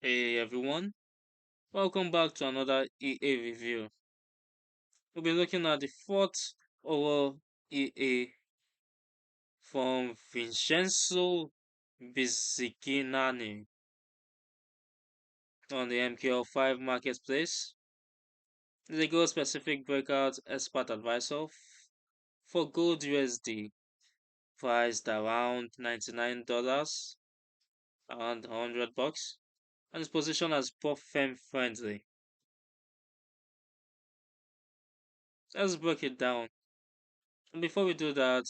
Hey everyone, welcome back to another EA review. We'll be looking at the Forte Oro EA from Vincenzo Bizziginani on the MQL5 marketplace. It's a gold specific breakout expert advisor for gold USD, priced around $99, around $100, and is positioned as prop firm friendly. Let's break it down. And before we do that,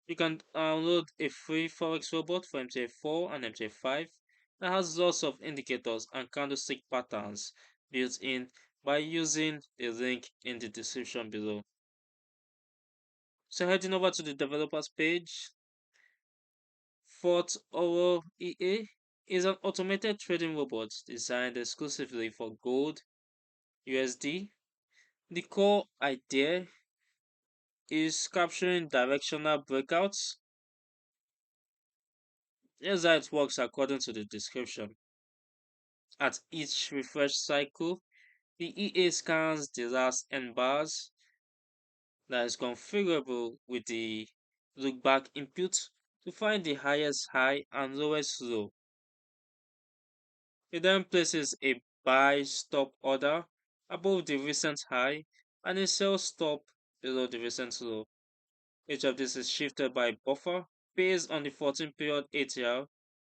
you can download a free Forex robot for MT4 and MT5 that has lots of indicators and candlestick patterns built in by using the link in the description below. So heading over to the developers page, Forte Oro EA is an automated trading robot designed exclusively for gold, USD. The core idea is capturing directional breakouts. Here's how it works according to the description. At each refresh cycle, the EA scans the last N bars that is configurable with the lookback input to find the highest high and lowest low. It then places a buy stop order above the recent high and a sell stop below the recent low. Each of these is shifted by a buffer based on the 14 period ATR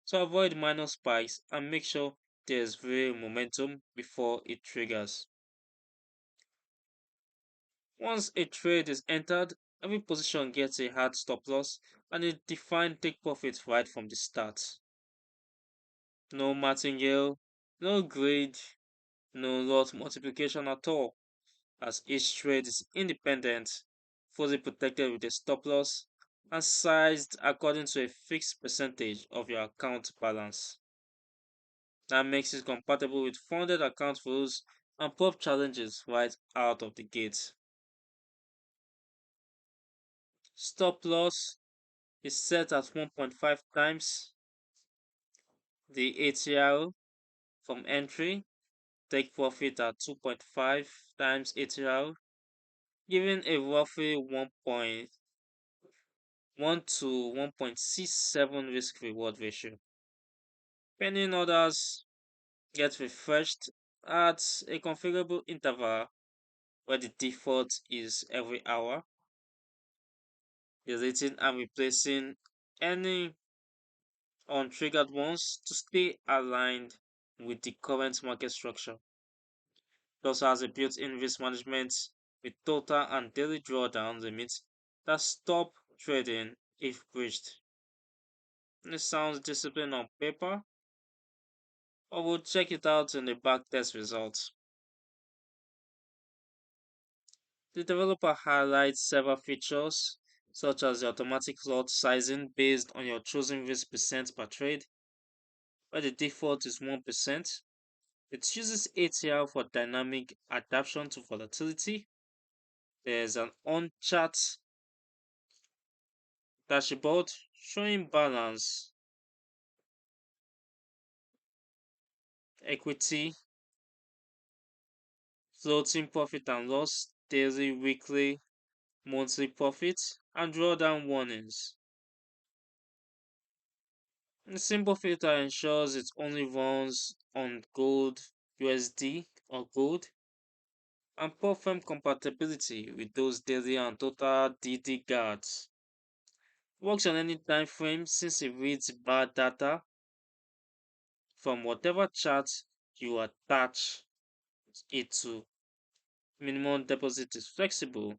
to avoid minor spikes and make sure there is real momentum before it triggers. Once a trade is entered, every position gets a hard stop loss and a defined take profit right from the start. No martingale, no grade, no lot multiplication at all, as each trade is independent, fully protected with a stop loss, and sized according to a fixed percentage of your account balance. That makes it compatible with funded account rules and prop challenges right out of the gate. Stop loss is set at 1.5 times the ATR from entry, take profit at 2.5 times ATR, giving a roughly 1.1 to 1.67 risk reward ratio. Pending orders get refreshed at a configurable interval where the default is every hour, deleting and replacing any untriggered ones to stay aligned with the current market structure. It also has a built-in risk management with total and daily drawdown limits that stop trading if breached. This sounds disciplined on paper, but we'll check it out in the backtest results. The developer highlights several features, such as the automatic lot sizing based on your chosen risk percent per trade, where the default is 1%. It uses ATR for dynamic adaptation to volatility. There's an on-chart dashboard showing balance, equity, floating profit and loss, daily, weekly, monthly profits, and drawdown warnings. The simple filter ensures it only runs on gold, USD, or gold, and perform compatibility with those daily and total DD guards. Works on any time frame since it reads bar data from whatever chart you attach it to. Minimum deposit is flexible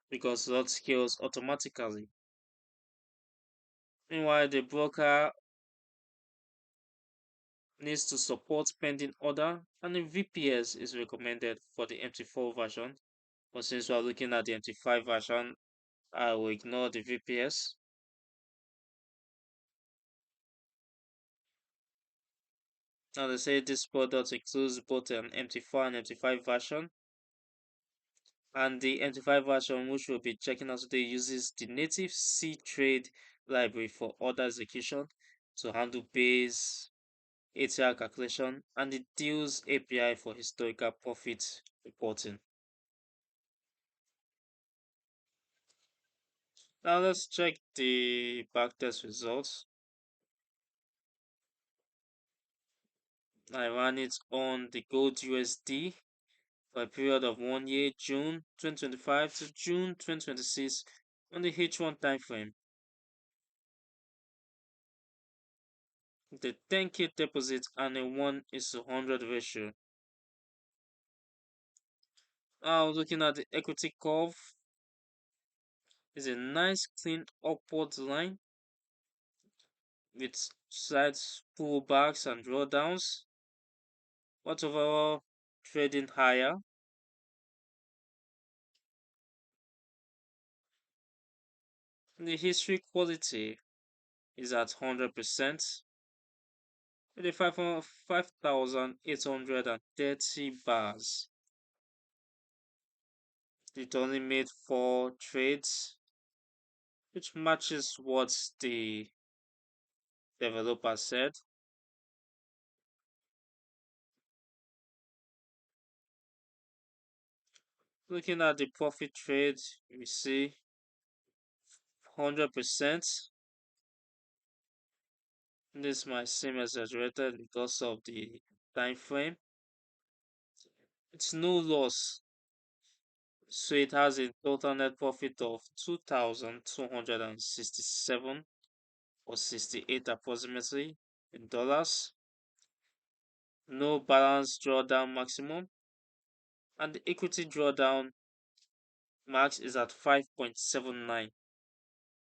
because lot scales automatically. Meanwhile, the broker needs to support pending order and a VPS is recommended for the MT4 version. But since we are looking at the MT5 version, I will ignore the VPS. Now they say this product includes both an MT4 and MT5 version. And the MT5 version, which we'll be checking out today, uses the native C trade library for order execution to handle base, ATR calculation, and the deals API for historical profit reporting. Now let's check the backtest results. I ran it on the gold USD for a period of 1 year, June 2025 to June 2026 on the H1 time frame. The 10K deposit and a 1:100 ratio. Now looking at the equity curve, is a nice clean upward line with slight pullbacks and drawdowns, but overall trading higher. The history quality is at 100% with a 5,830 bars. It only made 4 trades, which matches what the developer said. Looking at the profit trade, we see 100%. This might seem exaggerated because of the time frame. It's no loss, so it has a total net profit of 2,267 or 68 approximately in dollars. No balance drawdown maximum, and the equity drawdown max is at 5.79.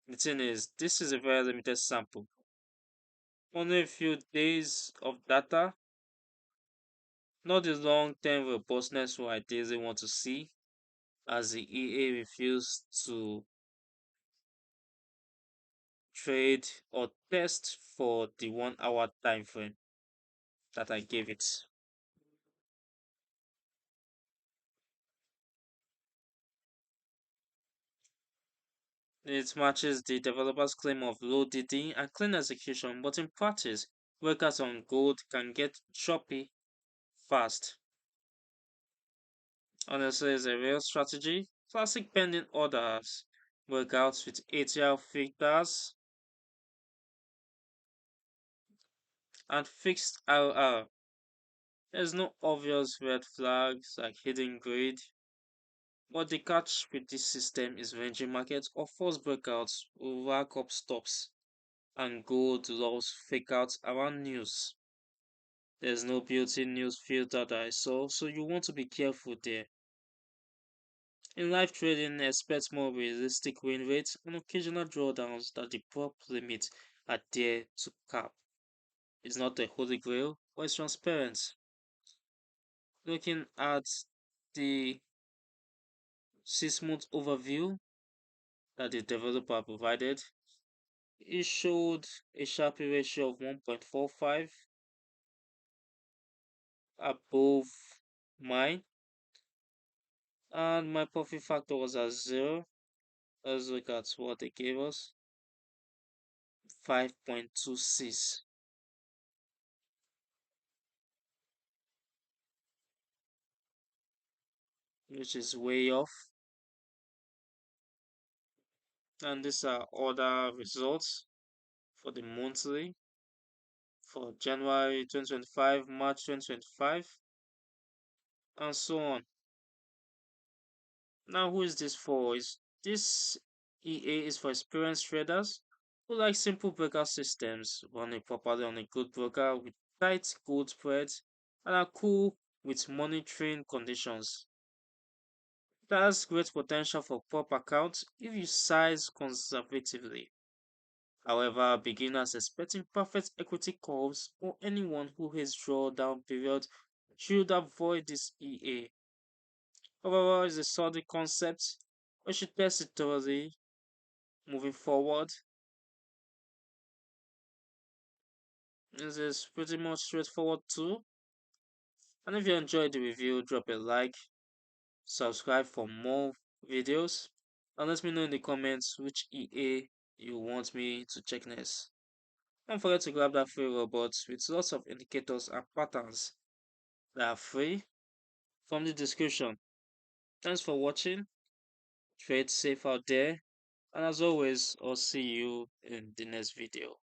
The thing is, this is a very limited sample. Only a few days of data, not the long-term robustness we ideally want to see, as the EA refused to trade or test for the 1 hour time frame that I gave it. It matches the developer's claim of low DD and clean execution, but in practice, workers on gold can get choppy fast. Honestly, it's a real strategy. Classic pending orders, workouts with ATR filters, and fixed RR. There's no obvious red flags like hidden greed, but the catch with this system is ranging markets or false breakouts will rack up stops, and gold loves fakeouts around news. There's no built-in news filter that I saw, so you want to be careful there. In live trading, expect more realistic win rates and occasional drawdowns that the prop limit are there to cap. It's not a holy grail, but it's transparent. Looking at the 6 month overview that the developer provided, it showed a Sharpe ratio of 1.45 above mine, and my profit factor was at 0. Let's look at what they gave us, 5.26, which is way off. And these are other results for the monthly for January 2025, March 2025, and so on. Now, who is this for? Is this EA is for experienced traders who like simple breakout systems running properly on a good broker with tight gold spreads and are cool with monitoring conditions. It has great potential for prop accounts if you size conservatively. However, beginners expecting perfect equity curves or anyone who has drawdown period should avoid this EA. Overall, it's a solid concept. We should test it thoroughly moving forward. This is pretty much straightforward too. And if you enjoyed the review, drop a like, subscribe for more videos, and let me know in the comments which EA you want me to check next. Don't forget to grab that free robot with lots of indicators and patterns that are free from the description. Thanks for watching. Trade safe out there. And as always, I'll see you in the next video.